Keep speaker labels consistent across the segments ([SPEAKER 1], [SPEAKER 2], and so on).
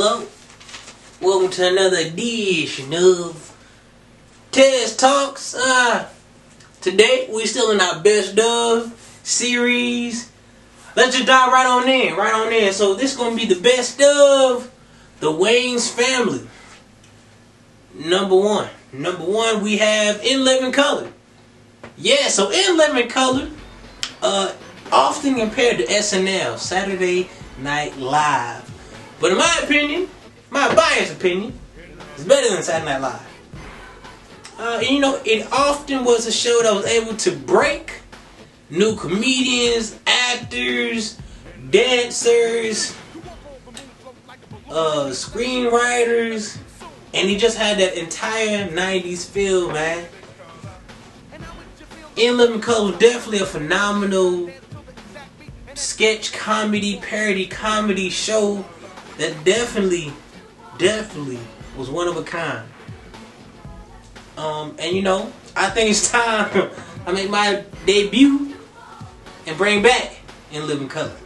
[SPEAKER 1] Hello. Welcome to another edition of Tezzz Talks. Today we still in our best of series. Let's just dive right on in. So this is gonna be the best of the Wayans Family. Number one we have In Living Color. Yeah, so In Living Color, often compared to SNL, Saturday Night Live. But in my opinion, my biased opinion, it's better than Saturday Night Live. It often was a show that was able to break new comedians, actors, dancers, screenwriters, and he just had that entire 90s feel, man. In Living Color was definitely a phenomenal sketch comedy, parody comedy show that definitely was one of a kind. I think it's time I make my debut and bring back In Living Color.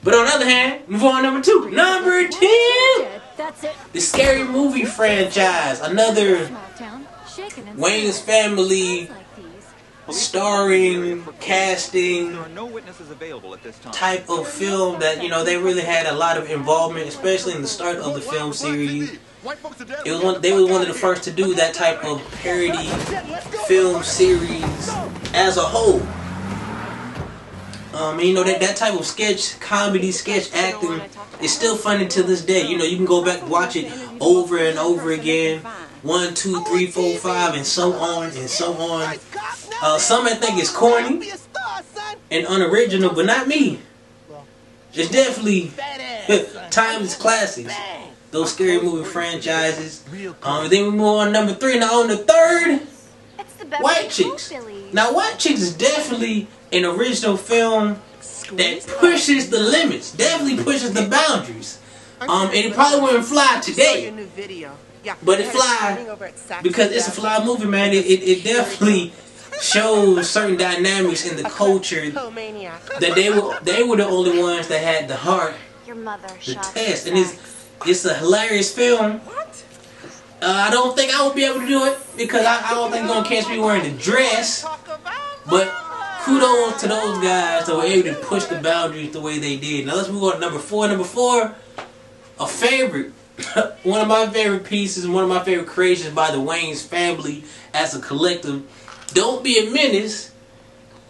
[SPEAKER 1] But on the other hand, move on number 2. Number 10! The Scary Movie franchise. Another Wayans Family starring, casting type of film that, they really had a lot of involvement, especially in the start of the film series. They were one of the first to do that type of parody film series as a whole. That type of sketch comedy, sketch acting is still funny to this day. You can go back and watch it over and over again. 1, 2, 3, 4, 5, and so on and so on. Some I think is corny and unoriginal, but not me. It's definitely timeless classics. Those Scary Movie franchises. Then we move on number 3. Now on the third, White Chicks. Now White Chicks is definitely an original film that pushes the limits. Definitely pushes the boundaries. And it probably wouldn't fly today. But it fly because it's a fly movie, man. It definitely shows certain dynamics in the culture that they were the only ones that had the heart to test. And it's a hilarious film. I don't think I would be able to do it because I don't think you're gonna catch me wearing a dress. But kudos to those guys that were able to push the boundaries the way they did. Now let's move on to number 4. Number 4, a favorite. One of my favorite pieces and one of my favorite creations by the Wayans family as a collective. Don't be a menace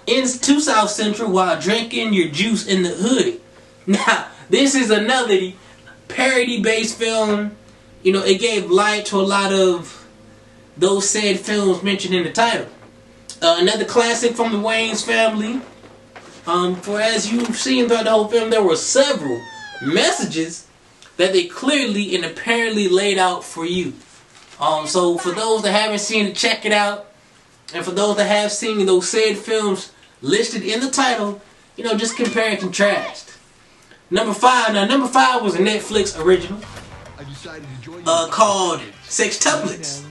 [SPEAKER 1] to South Central while drinking your juice in the hood. Now, this is another parody-based film. It gave light to a lot of those said films mentioned in the title. Another classic from the Wayans family. For as you've seen throughout the whole film, there were several messages that they clearly and apparently laid out for you. So for those that haven't seen it, check it out. And for those that have seen those said films listed in the title, just compare and contrast. Number 5 was a Netflix original called Tuplets.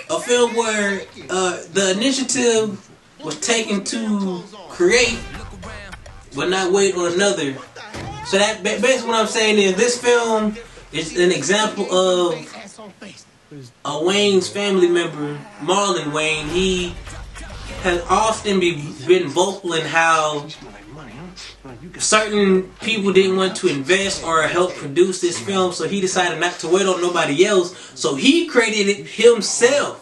[SPEAKER 1] A film where the initiative was taken to create but not wait on another. So that basically what I'm saying is this film is an example of a Wayans family member, Marlon Wayne. He has often been vocal in how certain people didn't want to invest or help produce this film, so he decided not to wait on nobody else. So he created it himself.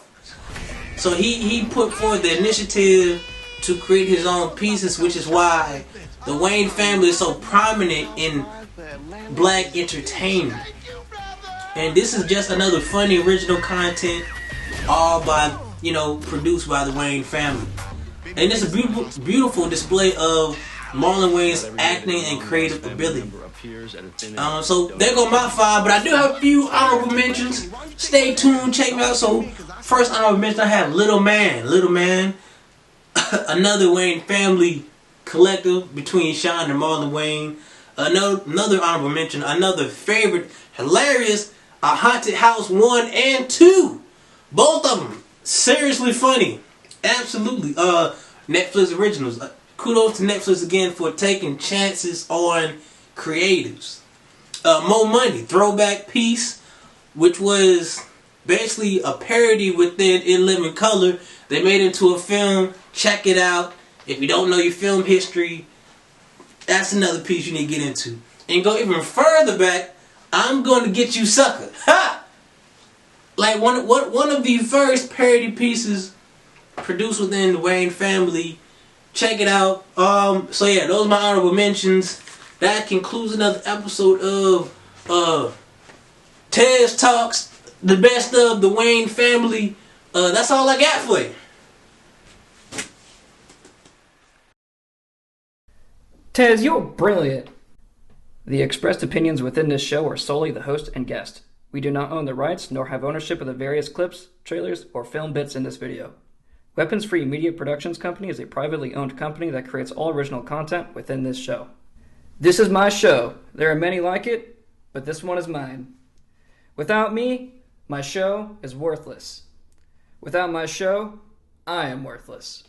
[SPEAKER 1] So he put forward the initiative to create his own pieces, which is why the Wayans family is so prominent in black entertainment. And this is just another funny original content, all by, produced by the Wayans family. And it's a beautiful display of Marlon Wayans' acting and creative ability. So there go my 5, but I do have a few honorable mentions. Stay tuned, check me out. So first honorable mention, I have Little Man, another Wayans family collective between Sean and Marlon Wayne. Another honorable mention, another favorite, hilarious, A Haunted House 1 and 2. Both of them seriously funny. Absolutely. Netflix originals. Kudos to Netflix again for taking chances on creatives. Mo Money, throwback piece, which was basically a parody within In Living Color. They made it into a film. Check it out. If you don't know your film history, that's another piece you need to get into. And go even further back, I'm Gonna Get You Sucker. Ha! Like one of the first parody pieces produced within the Wayans family. Check it out. So yeah, those are my honorable mentions. That concludes another episode of Tezzz Talks, the best of the Wayans family. That's all I got for you.
[SPEAKER 2] Tezzz, you're brilliant. The expressed opinions within this show are solely the host and guest. We do not own the rights nor have ownership of the various clips, trailers, or film bits in this video. Weapons Free Media Productions Company is a privately owned company that creates all original content within this show. This is my show. There are many like it, but this one is mine. Without me, my show is worthless. Without my show, I am worthless.